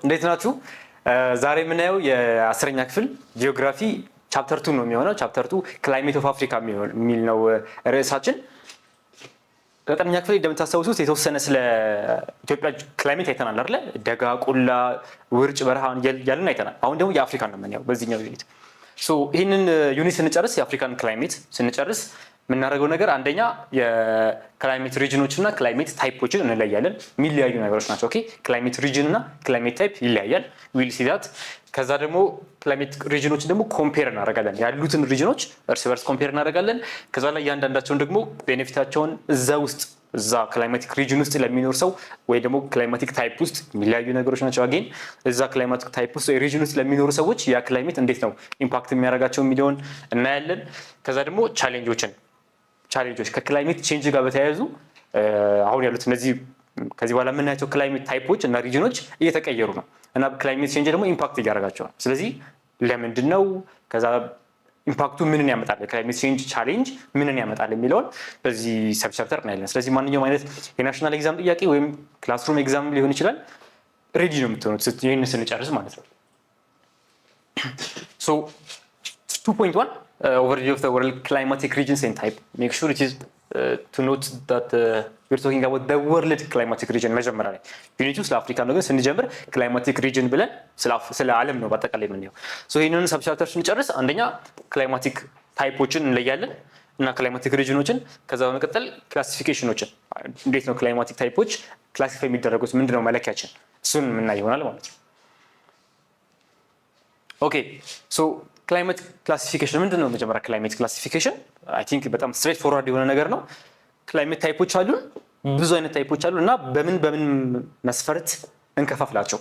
እንዴት ናችሁ? ዛሬ የምናየው የ10ኛ ክፍል ጂኦግራፊ ቻፕተር 2 ነው የሚሆነው። ቻፕተር 2 ክላይሜት ኦፍ አፍሪካ የሚል ነው ርዕሳችን። 9ኛ ክፍል እንደምታስታውሱት የተወሰነ ስለ ኢትዮጵያ ክላይሜት አይተናል አይደል? ደጋ፣ ቆላ፣ ውርጭ፣ በረሃ ያልን አይተናል። አሁን ደግሞ የአፍሪካን ነው የምናየው በዚህኛው ዩኒት። ይህንን ዩኒት ስንጨርስ የአፍሪካን ክላይሜት ስንጨርስ የምናደርገው ነገር አንደኛ የክላይሜት ሪጅኖች እና ክላይሜት ታይፖችን እንለያለን። የሚለያዩ ነገሮች ናቸው። ኦኬ ክላይሜት ሪጅን እና ክላይሜት ታይፕ ይለያያል። ዊል ሲ ዛት። ከዛ ደግሞ ክላይሜት ሪጅኖችን ደግሞ ኮምፔር እናደርጋለን። ያሉትን ሪጅኖች እርስ በርስ ኮምፔር እናደርጋለን። ከዛ ላይ እያንዳንዳቸውን ደግሞ ቤኔፊታቸውን እዛ ክላይማቲክ ሪጅን ውስጥ ለሚኖር ሰው ወይ ደግሞ ክላይማቲክ ታይፕ ውስጥ የሚለያዩ ነገሮች ናቸው። አጌን እዛ ክላይማቲክ ታይፕ ውስጥ ወይ ሪጅን ውስጥ ለሚኖሩ ሰዎች ያ ክላይሜት እንዴት ነው ኢምፓክት የሚያደርጋቸው የሚለውን እናያለን። ከዛ ደግሞ ቻሌንጆች ከክላይሜት ቼንጅ ጋር በተያያዙ አሁን ያሉት እነዚህ ከዚህ በኋላ የምናያቸው ክላይሜት ታይፖች እና ሪጅኖች እየተቀየሩ ነው እና ክላይሜት ቼንጅ ደግሞ ኢምፓክት እያደረጋቸው ነው። ስለዚህ ለምንድን ነው ከዛ ኢምፓክቱ ምንን ያመጣል፣ ክላይሜት ቼንጅ ቻሌንጅ ምንን ያመጣል የሚለውን በዚህ ሰብቻፕተር እናያለን። ስለዚህ ማንኛውም አይነት የናሽናል ኤግዛም ጥያቄ ወይም ክላስሩም ኤግዛም ሊሆን ይችላል ሬዲ ነው የምትሆኑት ይህን ስንጨርስ ማለት ነው። 2.1 overview of the world climatic regions and type. Make sure it is to note that we're talking about the world climatic region. መጀመሪያ ላይ ዩኒቱ ስለ አፍሪካ ነው፣ ግን ስንጀምር ክላይማቲክ ሪጅን ብለን ስለ ዓለም ነው በአጠቃላይ የምንየው። ይህንን ሰብቻፕተር ስንጨርስ አንደኛ ክላይማቲክ ታይፖችን እንለያለን እና ክላይማቲክ ሪጅኖችን፣ ከዛ በመቀጠል ክላሲፊኬሽኖችን እንዴት ነው ክላይማቲክ ታይፖች ክላሲፋይ የሚደረጉት ምንድነው መለኪያችን፣ እሱን የምናይ ይሆናል ማለት ነው። ኦኬ ክላይሜት ክላሲፊኬሽን ምንድን ነው? መጀመሪያ ክላይሜት ክላሲፊኬሽን አይ ቲንክ በጣም ስትሬት ፎርዋርድ የሆነ ነገር ነው። ክላይሜት ታይፖች አሉን፣ ብዙ አይነት ታይፖች አሉ እና በምን መስፈርት እንከፋፍላቸው?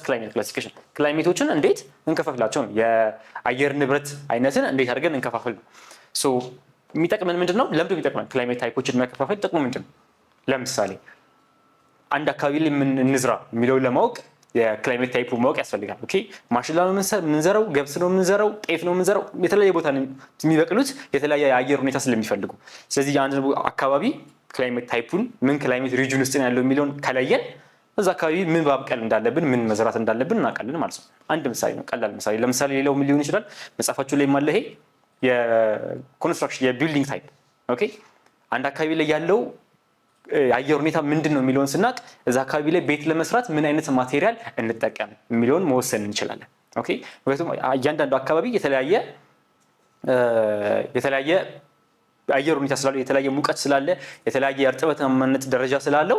ክላይሜት ክላሲፊኬሽን ክላይሜቶችን እንዴት እንከፋፍላቸው ነው። የአየር ንብረት አይነትን እንዴት አድርገን እንከፋፍል ነው። የሚጠቅመን ምንድን ነው? ለምንድን ነው የሚጠቅመን ክላይሜት ታይፖችን መከፋፈል? ጥቅሙ ምንድን ነው? ለምሳሌ አንድ አካባቢ ላይ ምን እንዝራ የሚለውን ለማወቅ የክላይሜት ታይፑ ማወቅ ያስፈልጋል። ኦኬ ማሽላ ነው የምንዘራው፣ ገብስ ነው የምንዘራው፣ ጤፍ ነው የምንዘራው፣ የተለያየ ቦታ የሚበቅሉት የተለያየ የአየር ሁኔታ ስለሚፈልጉ፣ ስለዚህ የአንድ አካባቢ ክላይሜት ታይፑን ምን ክላይሜት ሪጅን ውስጥ ነው ያለው የሚለውን ከለየን እዛ አካባቢ ምን ማብቀል እንዳለብን ምን መዝራት እንዳለብን እናውቃለን ማለት ነው። አንድ ምሳሌ ነው፣ ቀላል ምሳሌ። ለምሳሌ ሌላው ምን ሊሆን ይችላል? መጽሐፋችሁ ላይ ማለ ይሄ የኮንስትራክሽን የቢልዲንግ ታይፕ። ኦኬ አንድ አካባቢ ላይ ያለው የአየር ሁኔታ ምንድን ነው የሚለውን ስናቅ እዛ አካባቢ ላይ ቤት ለመስራት ምን አይነት ማቴሪያል እንጠቀም የሚለውን መወሰን እንችላለን። ኦኬ ምክንያቱም እያንዳንዱ አካባቢ የተለያየ አየር ሁኔታ ስላለው፣ የተለያየ ሙቀት ስላለ፣ የተለያየ እርጥበታማነት ደረጃ ስላለው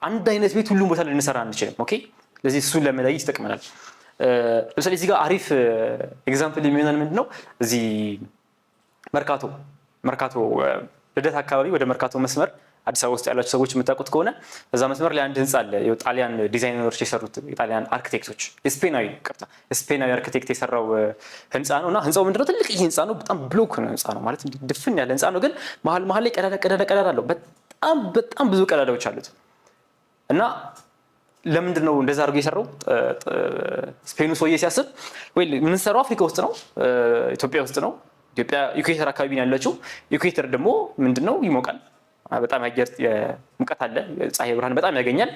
አንድ አይነት ቤት ሁሉም ቦታ ልንሰራ አንችልም። ኦኬ ስለዚህ እሱን ለመለየት ይጠቅመናል። ለምሳሌ እዚህ ጋር አሪፍ ኤግዛምፕል የሚሆነን ምንድን ነው? እዚህ መርካቶ ልደት አካባቢ ወደ መርካቶ መስመር አዲስ አበባ ውስጥ ያላችሁ ሰዎች የምታውቁት ከሆነ በዛ መስመር ላይ አንድ ህንፃ አለ። የጣሊያን ዲዛይነሮች የሰሩት የጣሊያን አርክቴክቶች ስፔናዊ አርክቴክት የሰራው ህንፃ ነው እና ህንፃው ምንድነው? ትልቅ ህንፃ ነው። በጣም ብሎክ ነው ህንፃ ነው ማለት ድፍን ያለ ህንፃ ነው። ግን መሀል ላይ ቀዳዳ አለው። በጣም ብዙ ቀዳዳዎች አሉት እና ለምንድን ነው እንደዛ አድርጎ የሰራው? ስፔኑ ሰውዬ ሲያስብ ወይ የምንሰራው አፍሪካ ውስጥ ነው፣ ኢትዮጵያ ውስጥ ነው። ኢትዮጵያ ኢኩዌተር አካባቢ ነው ያለችው። ኢኩዌተር ደግሞ ምንድነው? ይሞቃል፣ በጣም የአየር ሙቀት አለ፣ ፀሐይ ብርሃን በጣም ያገኛል።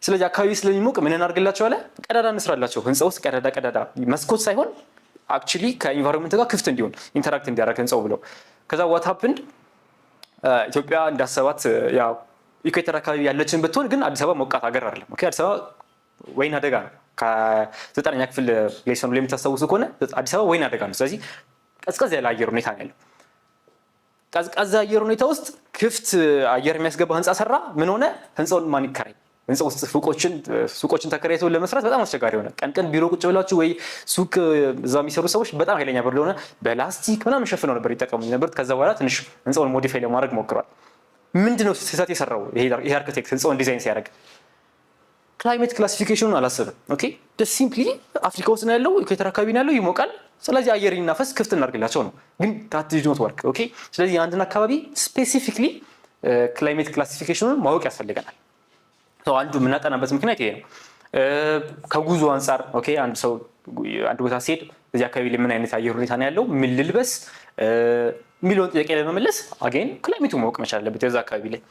ስለዚህ አካባቢ ስለሚሞቅ ምን እናድርግላቸው አለ? ቀዳዳ እንስራላቸው። ህንፃ ውስጥ ቀዳዳ መስኮት ሳይሆን አክቹሊ ከኢንቫይሮንመንት ጋር ክፍት እንዲሆን ኢንተራክት እንዲያደርግ ህንፃው ብለው። ከዛ ዋት ሀፕንድ ኢትዮጵያ እንዳሰባት ያው ኢኩዌተር አካባቢ ያለችን ብትሆን ግን አዲስ አበባ ሞቃት ሀገር አይደለም። ኦኬ አዲስ አበባ ወይና አደጋ ነው። ከ9ኛ ክፍል ሌሰኑ ላይ የምታስታውሱ ከሆነ አዲስ አበባ ወይና አደጋ ነው። ስለዚህ ቀዝቀዝ ያለ አየር ሁኔታ ነው ያለው። ቀዝቃዛ አየር ሁኔታ ውስጥ ክፍት አየር የሚያስገባ ህንፃ ሰራ። ምን ሆነ? ህንፃውን ማን ይከራይ? ህንፃ ውስጥ ሱቆችን ተከራይተው ለመስራት በጣም አስቸጋሪ ሆነ። ቀን ቢሮ ቁጭ ብላችሁ ወይ ሱቅ እዛ የሚሰሩ ሰዎች በጣም ኃይለኛ ብር ለሆነ በላስቲክ ምናምን ሸፍነው ነበር ይጠቀሙ ነበር። ከዛ በኋላ ትንሽ ህንፃውን ሞዲፋይ ለማድረግ ሞክሯል። ምንድነው ስህተት የሰራው ይሄ አርክቴክት ህንፃውን ዲዛይን ሲያደርግ? ክላይሜት ክላሲፊኬሽኑን አላሰበም። ኦኬ ሲምፕሊ አፍሪካ ውስጥ ነው ያለው፣ ኢኩዌተር አካባቢ ነው ያለው፣ ይሞቃል። ስለዚህ አየር ይናፈስ ክፍት እናድርግላቸው ነው። ግን that did not work። ኦኬ ስለዚህ አንድን አካባቢ ስፔሲፊክሊ ክላይሜት ክላሲፊኬሽኑን ማወቅ ያስፈልገናል። አንዱ የምናጠናበት ምክንያት ይሄ ነው። ከጉዞ አንፃር ኦኬ አንድ ሰው አንድ ቦታ ሲሄድ እዚህ አካባቢ ላይ ምን አይነት አየር ሁኔታ ነው ያለው፣ ምን ልልበስ የሚለውን ጥያቄ ለመመለስ አገን ክላይሜቱ ማወቅ መቻል አለበት የዛ አካባቢ ላይ።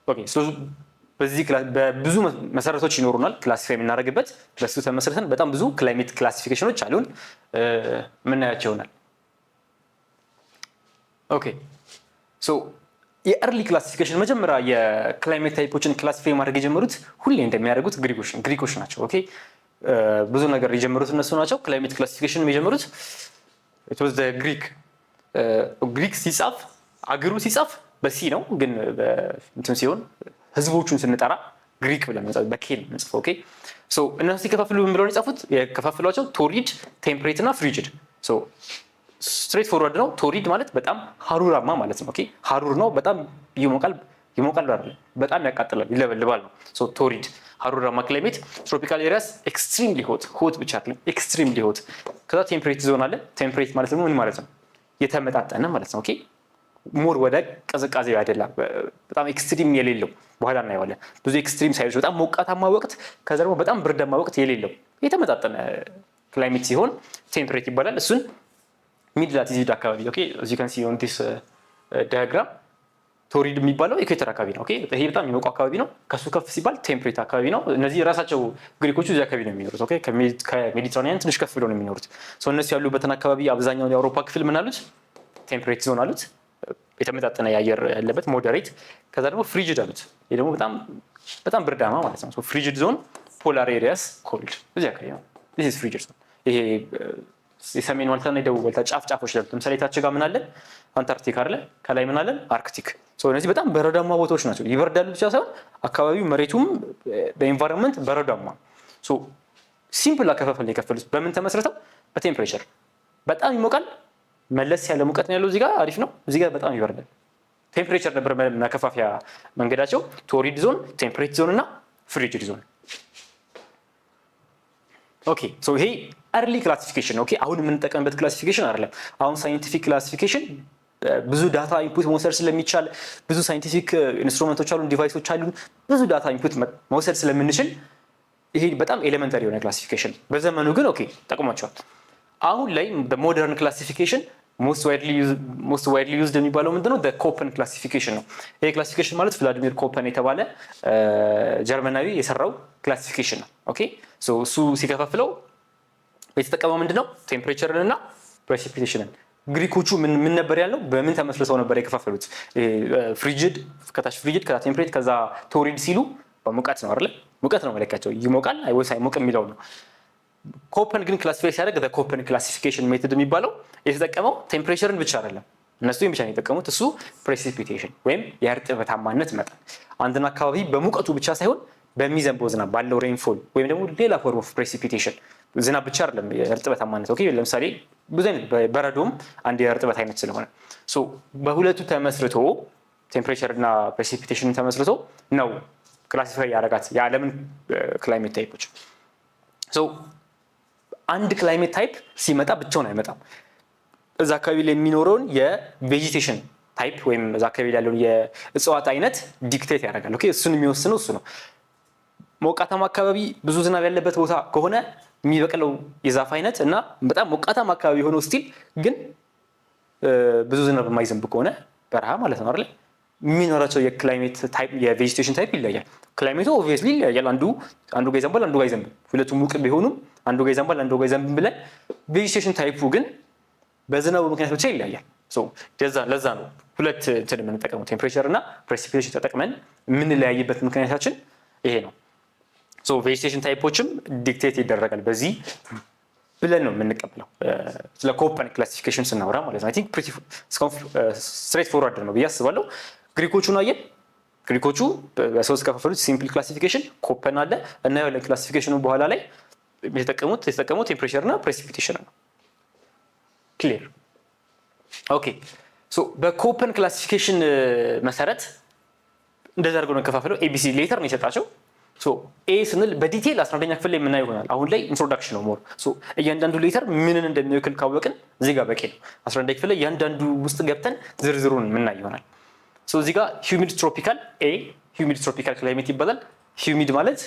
ኦኬ በዚህ በብዙ መሰረቶች ይኖሩናል ክላሲፋይ የምናደርግበት። በሱ ተመስርተን በጣም ብዙ ክላይሜት ክላሲፊኬሽኖች አሉን ምናያቸው ይሆናል። ኦኬ ሶ የኤርሊ ክላሲፊኬሽን መጀመሪያ የክላይሜት ታይፖችን ክላሲፋይ ማድረግ የጀመሩት ሁሌ እንደሚያደርጉት ግሪኮች ናቸው። ኦኬ ብዙ ነገር የጀመሩት እነሱ ናቸው። ክላይሜት ክላሲፊኬሽን የጀመሩት it was the ግሪክ ሲጻፍ አገሩ ሲጻፍ በሲ ነው፣ ግን እንትን ሲሆን ህዝቦቹን ስንጠራ ግሪክ ብለን ነው በኬ ነው የምንጽፈው። ኦኬ ሶ እነሱ ሲከፋፍሉ ምን ብለው የጻፉት የከፋፍሏቸው ቶሪድ፣ ቴምፕሬት እና ፍሪጅድ። ሶ ስትሬት ፎርዋርድ ነው። ቶሪድ ማለት በጣም ሀሩራማ ማለት ነው። ኦኬ ሀሩር ነው፣ በጣም ይሞቃል አይደል፣ በጣም ያቃጥላል፣ ይለበልባል ነው። ሶ ቶሪድ ሀሩራማ ክላይሜት። ትሮፒካል ኤሪያስ ኤክስትሪምሊ ሆት ብቻ አይደለም፣ ኤክስትሪምሊ ሆት። ከዛ ቴምፕሬት ዞን አለ። ቴምፕሬት ማለት ደግሞ ምን ማለት ነው? የተመጣጠነ ማለት ነው። ኦኬ ሞር ወደ ቅዝቃዜ አይደለም፣ በጣም ኤክስትሪም የሌለው በኋላ እናየዋለን። ብዙ ኤክስትሪም ሳይሆን በጣም ሞቃታማ ወቅት ከዛ ደግሞ በጣም ብርዳማ ወቅት የሌለው የተመጣጠነ ክላይሜት ሲሆን ቴምፕሬት ይባላል። እሱን ሚድ ላቲቲዩድ አካባቢ ኦኬ as you can see on this diagram ቶሪድ የሚባለው ኢኩዌተር አካባቢ ነው። ኦኬ ይሄ በጣም የሚሞቀው አካባቢ ነው። ከሱ ከፍ ሲባል ቴምፕሬት አካባቢ ነው። እነዚህ ራሳቸው ግሪኮቹ እዚህ አካባቢ ነው የሚኖሩት። ኦኬ ከሜዲትራኒያን ትንሽ ከፍ ብሎ ነው የሚኖሩት። ሶ እነሱ ያሉበትን አካባቢ አብዛኛው የአውሮፓ ክፍል ምን አሉት? ቴምፕሬት ዞን አሉት፣ የተመጣጠነ የአየር ያለበት ሞዴሬት። ከዛ ደግሞ ፍሪጅድ አሉት፣ ይሄ ደግሞ በጣም ብርዳማ ማለት ነው። ሶ ፍሪጅድ ዞን ፖላር ኤሪያስ ኮልድ እዚህ አካባቢ ነው። this is ፍሪጅድ ዞን። ይሄ የሰሜን ዋልታና የደቡብ ዋልታ ጫፎች ላይ ለምሳሌ ታች ጋር ምን አለን? አንታርክቲክ አይደለ? ከላይ ምን አለን? አርክቲክ። ሶ እነዚህ በጣም በረዳማ ቦታዎች ናቸው። ይበርዳሉ ብቻ ሳይሆን አካባቢው መሬቱም በኤንቫይሮንመንት በረዳማ። ሶ ሲምፕል አከፋፈል ነው የከፈሉት። በምን ተመስርተው? በቴምፕሬቸር። በጣም ይሞቃል፣ መለስ ያለ ሙቀት ነው ያለው። እዚህ ጋር አሪፍ ነው፣ እዚህ ጋር በጣም ይበርዳል። ቴምፕሬቸር ነበር መከፋፈያ መንገዳቸው። ቶሪድ ዞን፣ ቴምፕሬት ዞን እና ፍሪጅድ ዞን። ኦኬ ሶ ይሄ ኤርሊ ክላሲፊኬሽን ነው። ኦኬ አሁን የምንጠቀምበት ክላሲፊኬሽን አይደለም። አሁን ሳይንቲፊክ ክላሲፊኬሽን ብዙ ዳታ ኢንፑት መውሰድ ስለሚቻል ብዙ ሳይንቲፊክ ኢንስትሩመንቶች አሉን፣ ዲቫይሶች አሉን፣ ብዙ ዳታ ኢንፑት መውሰድ ስለምንችል ይሄ በጣም ኤሌመንታሪ የሆነ ክላሲፊኬሽን። በዘመኑ ግን ኦኬ ጠቅሟቸዋል። አሁን ላይ በሞደርን ክላሲፊኬሽን ሞስት ዋይድሊ ዩዝድ የሚባለው ምንድነው? ኮፐን ክላሲፊኬሽን ነው። ይሄ ክላሲፊኬሽን ማለት ቭላዲሚር ኮፐን የተባለ ጀርመናዊ የሰራው ክላሲፊኬሽን ነው። ኦኬ ሶ እሱ ሲከፋፍለው የተጠቀመው ምንድነው? ቴምፕሬቸርን እና ፕሬሲፒቴሽንን። ግሪኮቹ ምን ነበር ያለው? በምን ተመስርተው ነበር የከፋፈሉት? ፍሪጅድ ከታች ፍሪጅድ፣ ከዛ ቴምፕሬት፣ ከዛ ቶሪድ ሲሉ በሙቀት ነው አይደል? ሙቀት ነው መለኪያቸው። ይሞቃል ወይስ አይሞቅም የሚለው ነው። ኮፐን ግን ክላሲፋይ ሲያደርግ ኮፐን ክላሲፊኬሽን ሜቶድ የሚባለው የተጠቀመው ቴምፕሬቸርን ብቻ አይደለም፣ እነሱ ብቻ ነው የተጠቀሙት። እሱ ፕሬሲፒቴሽን ወይም የእርጥበታማነት መጠን፣ አንድን አካባቢ በሙቀቱ ብቻ ሳይሆን በሚዘንበው ዝናብ ባለው ሬንፎል ወይም ደግሞ ሌላ ፎርም ኦፍ ፕሬሲፒቴሽን፣ ዝናብ ብቻ አይደለም የእርጥበታማነት። ኦኬ ለምሳሌ ብዙ አይነት በረዶም አንድ የእርጥበት አይነት ስለሆነ ሶ በሁለቱ ተመስርቶ ቴምፕሬቸር እና ፕሬሲፒቴሽን ተመስርቶ ነው ክላሲፋይ ያደረጋት የዓለምን ክላይሜት ታይፖች። ሶ አንድ ክላይሜት ታይፕ ሲመጣ ብቻውን አይመጣም። እዛ አካባቢ ላይ የሚኖረውን የቬጂቴሽን ታይፕ ወይም እዛ አካባቢ ያለውን የእጽዋት አይነት ዲክቴት ያደርጋል። ኦኬ እሱን የሚወስነው እሱ ነው። ሞቃታማ አካባቢ ብዙ ዝናብ ያለበት ቦታ ከሆነ የሚበቅለው የዛፍ አይነት እና በጣም ሞቃታማ አካባቢ የሆነው ስቲል ግን ብዙ ዝናብ የማይዘንብ ከሆነ በረሃ ማለት ነው አይደል? የሚኖራቸው የክላይሜት ታይፕ የቬጂቴሽን ታይፕ ይለያል። ክላይሜቱ ኦብቪየስሊ ይለያል። አንዱ ጋር ይዘንባል፣ አንዱ ጋር አይዘንብም። ሁለቱም ሙቅ ቢሆኑም አንዱ ጋር ይዘንባል፣ አንዱ ጋር አይዘንብም ብለን ቬጂቴሽን ታይፑ ግን በዝናቡ ምክንያት ብቻ ይለያል። ለዛ ነው ሁለት እንትን የምንጠቀመው ቴምፕሬቸር እና ፕሬሲፒቴሽን ተጠቅመን የምንለያይበት ምክንያታችን ይሄ ነው። ቬጂቴሽን ታይፖችም ዲክቴት ይደረጋል በዚህ ብለን ነው የምንቀበለው ስለ ኮፐን ክላሲፊኬሽን ስናወራ ማለት ነው። አይ ቲንክ ፕሪቲ ስትሬት ፎርዋርድ ነው ብዬ አስባለሁ። ግሪኮቹን አየን። ግሪኮቹ በሶስት ከፋፈሉት ሲምፕል ክላሲፊኬሽን፣ ኮፐን አለ እና ያለው ክላሲፊኬሽኑ በኋላ ላይ የተጠቀሙት ቴምፕሬቸር እና ፕሬሲፒቴሽን ነው። ክሊር ኦኬ ሶ በኮፐን ክላሲፊኬሽን መሰረት እንደዛ አድርገው ነው ከፋፈለው። ኤቢሲ ሌተር ነው የሰጣቸው። ሶ ኤ ስንል በዲቴል 11ኛ ክፍል ላይ የምናየው ይሆናል። አሁን ላይ ኢንትሮዳክሽን ነው ሞር። ሶ እያንዳንዱ ሌተር ምንን እንደሚወክል ካወቅን እዚህ ጋር በቂ ነው። 11ኛ ክፍል ላይ እያንዳንዱ ውስጥ ገብተን ዝርዝሩን የምናየው ይሆናል። ሶ እዚህ ጋር ሂዩሚድ ትሮፒካል ኤ ሂዩሚድ ትሮፒካል ክላይሜት ይባላል። ሂዩሚድ ማለት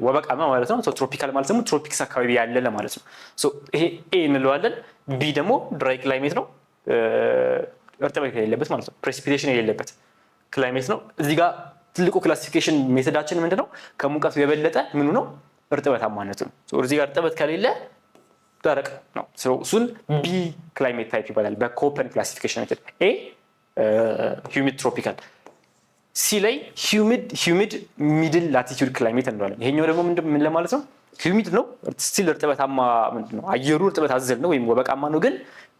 ወበቃማ ማለት ነው። ሶ ትሮፒካል ማለት ደግሞ ትሮፒክስ አካባቢ ያለ ለማለት ነው። ሶ ይሄ ኤ እንለዋለን። ቢ ደግሞ ድራይ ክላይሜት ነው፣ እርጥበት የሌለበት ማለት ነው። ፕሬሲፒቴሽን የሌለበት ክላይሜት ነው። እዚህ ጋር ትልቁ ክላሲፊኬሽን ሜተዳችን ምንድነው? ከሙቀቱ የበለጠ ምኑ ነው? እርጥበታማነቱ ነው። እዚህ ጋር እርጥበት ከሌለ ደረቅ ነው። እሱን ቢ ክላይሜት ታይፕ ይባላል በኮፐን ክላሲፊኬሽን ሜተድ። ኤ ሂዩሚድ ትሮፒካል፣ ሲ ላይ ሂዩሚድ ሚድል ላቲቲዩድ ክላይሜት እንለዋለን። ይሄኛው ደግሞ ምን ለማለት ነው? ሂዩሚድ ነው ስቲል እርጥበታማ ምንድነው? አየሩ እርጥበት አዘል ነው ወይም ወበቃማ ነው፣ ግን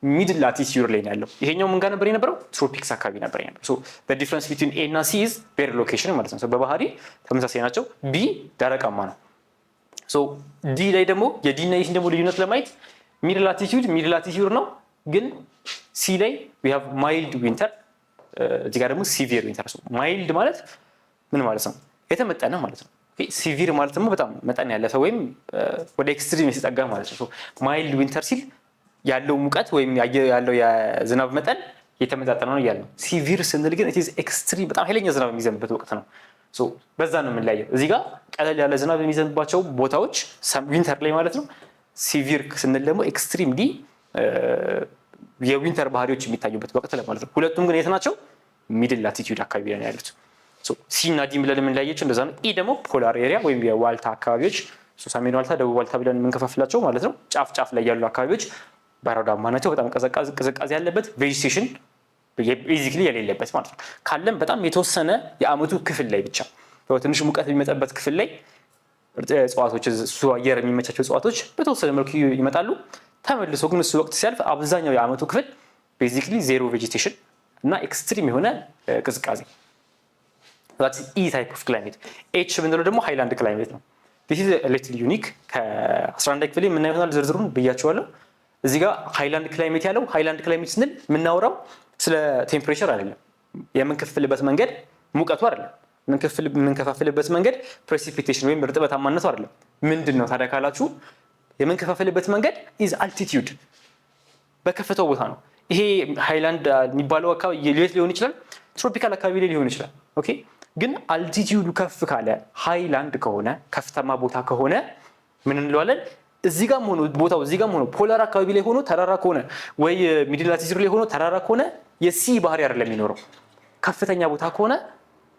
ሚድል ላቲቲዩድ ላይ ነው ያለው። ይሄኛው ምን ጋር ነበር የነበረው? ትሮፒክስ አካባቢ ነበር የነበረው። ሶ the difference between A እና C is their location ማለት ነው። በባህሪ ተመሳሳይ ናቸው። ቢ ደረቃማ ነው። ሶ ዲ ላይ ደግሞ የዲ እና የሲ ደግሞ ልዩነት ለማየት ሚድል ላቲቲዩድ ነው፣ ግን ሲ ላይ we have mild winter፣ እዚህ ጋር ደግሞ ሲቪር ዊንተር። ማይልድ ማለት ምን ማለት ነው? የተመጠነ ማለት ነው። ሲቪር ማለት ደግሞ በጣም መጠን ያለፈ ወይም ወደ ኤክስትሪም የተጠጋ ማለት ነው። ማይልድ ዊንተር ሲል ያለው ሙቀት ወይም ያለው የዝናብ መጠን የተመጣጠነ ነው እያለ ነው። ሲቪር ስንል ግን ኢት ኢዝ ኤክስትሪም፣ በጣም ኃይለኛ ዝናብ የሚዘንብበት ወቅት ነው። ሶ በዛ ነው የምንለያየው። እዚህ ጋር ቀለል ያለ ዝናብ የሚዘንብባቸው ቦታዎች ዊንተር ላይ ማለት ነው። ሲቪር ስንል ደግሞ ኤክስትሪምሊ የዊንተር ባህሪዎች የሚታዩበት ወቅት ላይ ማለት ነው። ሁለቱም ግን የት ናቸው? ሚድል ላቲቲዩድ አካባቢ ላይ ያሉት። ሶ ሲ እና ዲ ብለን የምንለያየው እንደዛ ነው። ኢ ደግሞ ፖላር ኤሪያ ወይም የዋልታ አካባቢዎች፣ ሰሜን ዋልታ፣ ደቡብ ዋልታ ብለን የምንከፋፍላቸው ማለት ነው። ጫፍ ላይ ያሉ አካባቢዎች በረዷማ ናቸው፣ በጣም ቅዝቃዜ ያለበት፣ ቬጂቴሽን ቤዚክሊ የሌለበት ማለት ነው። ካለም በጣም የተወሰነ የአመቱ ክፍል ላይ ብቻ ትንሽ ሙቀት የሚመጣበት ክፍል ላይ እጽዋቶች፣ እሱ አየር የሚመቻቸው እጽዋቶች በተወሰነ መልኩ ይመጣሉ። ተመልሶ ግን እሱ ወቅት ሲያልፍ አብዛኛው የአመቱ ክፍል ቤዚክሊ ዜሮ ቬጂቴሽን እና ኤክስትሪም የሆነ ቅዝቃዜ። that's E type of climate። H ብንለው ደግሞ ሃይላንድ ክላይሜት ነው። this is a little unique። ከ11 ክፍል የምናየው ይሆናል፣ ዝርዝሩን ብያቸዋለሁ። እዚህ ጋር ሃይላንድ ክላይሜት ያለው ሃይላንድ ክላይሜት ስንል የምናወራው ስለ ቴምፕሬቸር አይደለም። የምንከፋፍልበት መንገድ ሙቀቱ አይደለም። የምንከፋፍልበት መንገድ ፕሬሲፒቴሽን ወይም እርጥበታማነቱ አይደለም። ምንድነው ታዲያ ካላችሁ የምንከፋፍልበት መንገድ ኢዝ አልቲቲዩድ፣ በከፍታው ቦታ ነው። ይሄ ሃይላንድ የሚባለው አካባቢ የት ሊሆን ይችላል? ትሮፒካል አካባቢ ላይ ሊሆን ይችላል። ኦኬ፣ ግን አልቲቲዩዱ ከፍ ካለ ሃይላንድ ከሆነ ከፍታማ ቦታ ከሆነ ምን እንለዋለን? እዚህ ጋርም ሆኖ ቦታው እዚህ ጋርም ሆኖ ፖላር አካባቢ ላይ ሆኖ ተራራ ከሆነ ወይ ሚድል ላቲቲዩድ ላይ ሆኖ ተራራ ከሆነ የሲ ባህሪ አይደለም የሚኖረው። ከፍተኛ ቦታ ከሆነ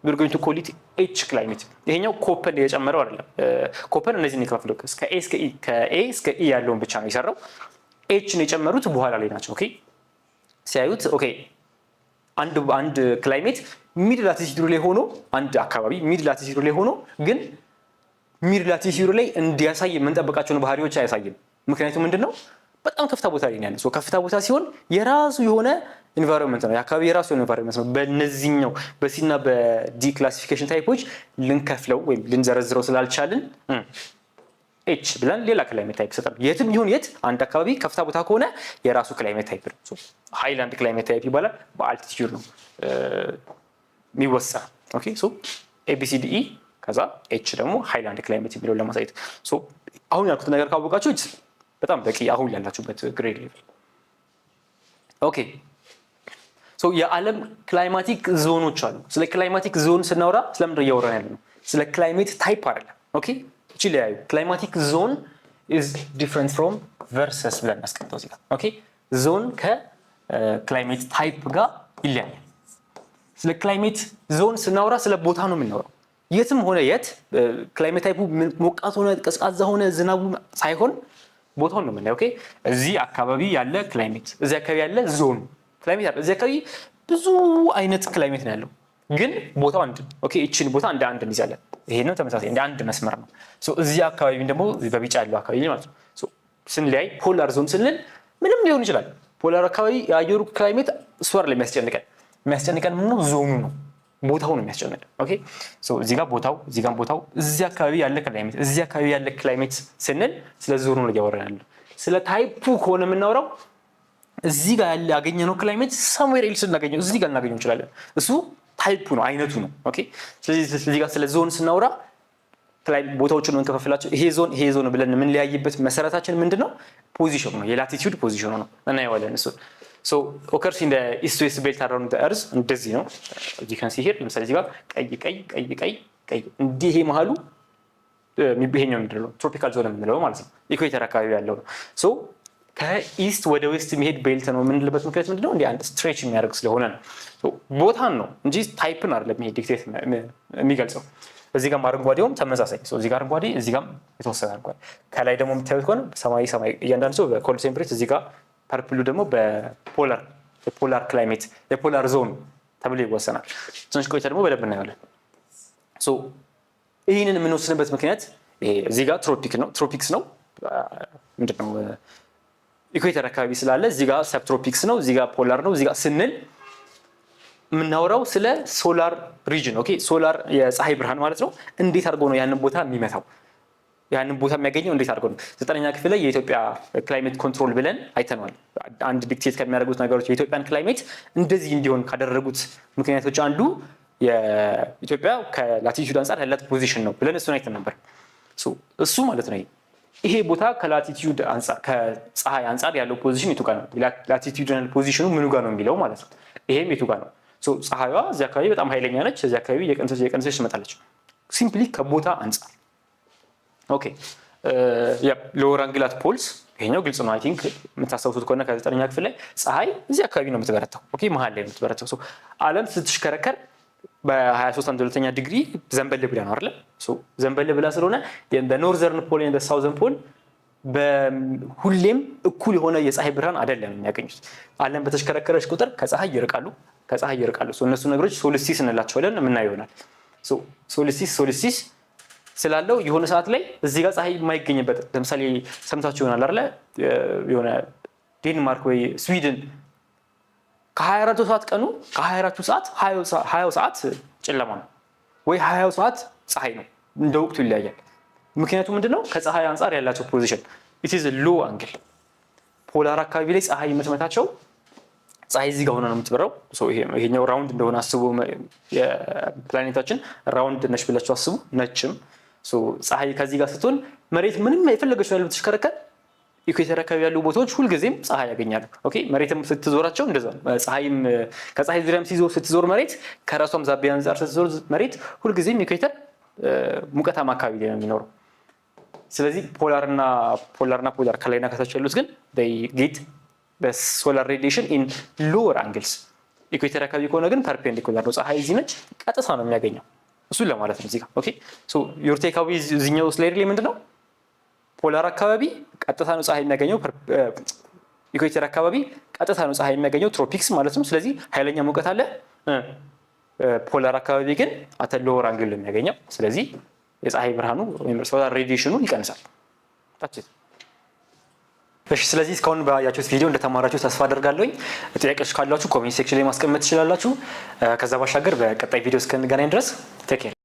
we're going to call it H climate። ይሄኛው ኮፐን የጨመረው አይደለም። ኮፐን እነዚህን ይከፋፍለው ከA እስከ E ያለውን ብቻ ነው የሰራው። H ነው የጨመሩት በኋላ ላይ ናቸው። ኦኬ፣ ሲያዩት ኦኬ አንድ ክላይሜት ሚድል ላቲቲዩድ ላይ ሆኖ አንድ አካባቢ ሚድል ላቲቲዩድ ላይ ሆኖ ግን ሚድል ላቲቲዩድ ላይ እንዲያሳይ የምንጠብቃቸውን ባህሪዎች አያሳይም። ምክንያቱም ምንድነው? በጣም ከፍታ ቦታ ላይ ያለው። ከፍታ ቦታ ሲሆን የራሱ የሆነ ኢንቫይሮንመንት ነው፣ የአካባቢ የራሱ የሆነ ኢንቫይሮንመንት ነው። በእነዚህኛው በሲና በዲ ክላሲፊኬሽን ታይፖች ልንከፍለው ወይም ልንዘረዝረው ስላልቻልን ኤች ብለን ሌላ ክላይሜት ታይፕ ሰጠን። የትም ይሁን የት አንድ አካባቢ ከፍታ ቦታ ከሆነ የራሱ ክላይሜት ታይፕ ነው። ሃይላንድ ክላይሜት ታይፕ ይባላል። በአልቲቲዩድ ነው የሚወሰነው። ኦኬ፣ ሶ ኤቢሲዲኢ ከዛ ኤች ደግሞ ሃይላንድ ክላይሜት የሚለውን ለማሳየት። ሶ አሁን ያልኩት ነገር ካወቃችሁ በጣም በቂ አሁን ያላችሁበት ግሬድ ሌቭል። ኦኬ፣ ሶ የዓለም ክላይማቲክ ዞኖች አሉ። ስለ ክላይማቲክ ዞን ስናወራ ስለምንድን እያወራን ያለ ነው? ስለ ክላይሜት ታይፕ አይደለም። ኦኬ፣ እቺ ለያዩ ክላይማቲክ ዞን is different from versus ብለን እናስቀምጠው እዚህ ጋር። ኦኬ፣ ዞን ከክላይሜት ታይፕ ጋር ይለያያል። ስለ ክላይሜት ዞን ስናወራ ስለ ቦታ ነው የምናወራው። የትም ሆነ የት ክላይሜት ታይፑ ሞቃት ሆነ ቀዝቃዛ ሆነ ዝናቡ ሳይሆን ቦታውን ነው የምናየው። ኦኬ፣ እዚህ አካባቢ ያለ ክላይሜት፣ እዚህ አካባቢ ያለ ዞን ክላይሜት አለ። እዚህ አካባቢ ብዙ አይነት ክላይሜት ነው ያለው፣ ግን ቦታው አንድ ነው። ኦኬ፣ እቺን ቦታ እንደ አንድ እንይዛለን። ይሄ ነው ተመሳሳይ እንደ አንድ መስመር ነው። ሶ እዚህ አካባቢ ደግሞ በቢጫ ያለው አካባቢ ማለት ነው። ሶ ስንለያይ ፖላር ዞን ስንል ምንም ሊሆን ይችላል። ፖላር አካባቢ የአየሩ ክላይሜት እሱ አይደለም የሚያስጨንቀን ምኑ ዞኑ ነው፣ ቦታው ነው የሚያስጨንቀን። ኦኬ፣ ሶ እዚህ ጋር ቦታው፣ እዚህ ጋር ቦታው፣ እዚህ አካባቢ ያለ ክላይሜት፣ እዚህ አካባቢ ያለ ክላይሜት ስንል ስለ ዞኑ ነው እያወራን ያለው። ስለ ታይፑ ከሆነ የምናወራው እዚህ ጋር ያለ ያገኘነው ክላይሜት somewhere else እናገኘው እዚህ ጋር እናገኘው እንችላለን። እሱ ታይፑ ነው፣ አይነቱ ነው። ኦኬ፣ ስለዚህ እዚህ ጋር ስለ ዞን ስናወራ ቦታዎቹን እንከፋፍላቸው። ይሄ ዞን ብለን የምንለያይበት መሰረታችን ምንድነው? ፖዚሽኑ ነው፣ የላቲቲዩድ ፖዚሽኑ ነው። እናየዋለን እሱ። ሶ ኦከርስ ኢን ዘ ኢስት ዌስት ቤልት አራውንድ ዘ እርዝ እንደዚህ ነው። you can see here ለምሳሌ እዚህ ጋር ቀይ እንዲህ ይሄ መሃሉ ይሄኛው ምንድነው? ትሮፒካል ዞን የምንለው ማለት ነው። ኢኩዌተር አካባቢ ያለው ነው። ሶ ከኢስት ወደ ዌስት የሚሄድ ቤልት ነው የምንልበት ምክንያት ምንድነው? እንደ አንድ ስትሬች የሚያደርግ ስለሆነ ነው። ቦታን ነው እንጂ ታይፕን አይደለም ይሄ ዲክቴት የሚገልጸው። እዚህ ጋር አረንጓዴውም ተመሳሳይ እዚህ ጋር አረንጓዴ፣ እዚህ ጋር የተወሰነ አረንጓዴ። ከላይ ደግሞ የምታዩት ከሆነ ሰማይ እያንዳንዱ ሰው በኮልድ ቴምፕሬት፣ እዚህ ጋር ፐርፕሉ ደግሞ በፖላር ክላይሜት የፖላር ዞን ተብሎ ይወሰናል። ትንሽ ቆይታ ደግሞ በደንብ እናያለን። ይህንን የምንወስንበት ምክንያት እዚህ ጋር ትሮፒክስ ነው ምንድነው ኢኩዌተር አካባቢ ስላለ፣ እዚህ ጋር ሰብትሮፒክስ ነው፣ እዚህ ጋር ፖላር ነው። እዚህ ጋር ስንል የምናወራው ስለ ሶላር ሪጅን ኦኬ፣ ሶላር የፀሐይ ብርሃን ማለት ነው። እንዴት አድርጎ ነው ያንን ቦታ የሚመታው? ያንን ቦታ የሚያገኘው እንዴት አድርጎ ነው? 9ኛ ክፍል ላይ የኢትዮጵያ ክላይሜት ኮንትሮል ብለን አይተናል። አንድ ዲክቴት ከሚያደርጉት ነገሮች የኢትዮጵያን ክላይሜት እንደዚህ እንዲሆን ካደረጉት ምክንያቶች አንዱ የኢትዮጵያ ከላቲቲዩድ አንጻር ያላት ፖዚሽን ነው ብለን እሱን አይተን ነበር። እሱ ማለት ነው ይሄ ቦታ ከላቲቲዩድ አንጻር ከፀሐይ አንጻር ያለው ፖዚሽን የቱ ጋር ነው? ላቲቲዩድናል ፖዚሽኑ ምኑ ጋር ነው የሚለው ማለት ነው። ይሄም የቱ ጋር ነው? ፀሐይዋ እዚህ አካባቢ በጣም ኃይለኛ ነች፣ እዚህ አካባቢ የቀነሰች ትመጣለች። ሲምፕሊ ከቦታ አንጻር ኦኬ። ሎወር አንግላት ፖልስ ይሄኛው ግልጽ ነው። አይ ቲንክ የምታስታውሱት ከሆነ ከ9ኛ ክፍል ላይ ፀሐይ እዚህ አካባቢ ነው የምትበረታው። ኦኬ መሀል ላይ ነው የምትበረታው። ዓለም ስትሽከረከር በ23 ዲግሪ ዘንበል ብላ ነው አይደል? ዘንበል ብላ ስለሆነ በኖርዘርን ፖል እና በሳውዘርን ፖል ሁሌም እኩል የሆነ የፀሐይ ብርሃን አይደለም የሚያገኙት። ዓለም በተሽከረከረች ቁጥር ከፀሐይ ይርቃሉ። እነሱ ነገሮች ሶልስቲስ እንላቸዋለን፣ የምናየው ይሆናል። ሶልስቲስ ስላለው የሆነ ሰዓት ላይ እዚህ ጋር ፀሐይ የማይገኝበት ለምሳሌ ሰምታችሁ ይሆናል አይደል? የሆነ ዴንማርክ ወይ ስዊድን ከ24 ሰዓት ቀኑ ከ24 ሰዓት 20 ሰዓት ጨለማ ነው ወይ 20 ሰዓት ፀሐይ ነው። እንደ ወቅቱ ይለያያል። ምክንያቱም ምንድነው? ከፀሐይ አንጻር ያላቸው ፖዚሽን it is a low angle። ፖላር አካባቢ ላይ ፀሐይ የምትመታቸው ፀሐይ እዚህ ጋር ሆና ነው የምትበረው። ይሄኛው ራውንድ እንደሆነ አስቡ። የፕላኔታችን ራውንድ ነች ብላችሁ አስቡ። ነችም ፀሐይ ከዚህ ጋር ስትሆን መሬት ምንም የፈለገችው ያለው ተሽከረከር ኢኩዌተር አካባቢ ያሉ ቦታዎች ሁልጊዜም ፀሐይ ያገኛሉ። ኦኬ መሬትም ስትዞራቸው እንደዛ ነው። ፀሐይም ከፀሐይ ዙሪያም ስትዞር መሬት ከራሷም ዛቢያ አንጻር ስትዞር መሬት ሁልጊዜም ኢኩዌተር ሙቀታማ አካባቢ ላይ ነው የሚኖረው። ስለዚህ ፖላርና ፖላር ከላይና ከታች ያሉት ግን they get the solar radiation in lower angles። ኢኩዌተር አካባቢ ከሆነ ግን ፐርፔንዲኩላር ነው። ፀሐይ እዚህ ነች፣ ቀጥታ ነው የሚያገኘው። እሱን ለማለት ነው እዚህ ጋር ኦኬ። your takeaway እዚህኛው ስላይድ ላይ ምንድነው? ፖላር አካባቢ ቀጥታ ነው ፀሐይ የሚያገኘው። ኢኩዌተር አካባቢ ቀጥታ ነው ፀሐይ የሚያገኘው፣ ትሮፒክስ ማለት ነው። ስለዚህ ኃይለኛ ሙቀት አለ። ፖላር አካባቢ ግን አተ ሎወር አንግል ነው የሚያገኘው። ስለዚህ የፀሐይ ብርሃኑ ወይም ሶላር ሬዲዬሽኑ ይቀንሳል። እሺ ስለዚህ እስካሁን ባያችሁት ቪዲዮ እንደተማራችሁ ተስፋ አደርጋለሁኝ። ጥያቄዎች ካላችሁ ኮሜንት ሴክሽን ላይ ማስቀመጥ ትችላላችሁ። ከዛ ባሻገር በቀጣይ ቪዲዮ እስከንገናኝ ድረስ ቴክ ኬር።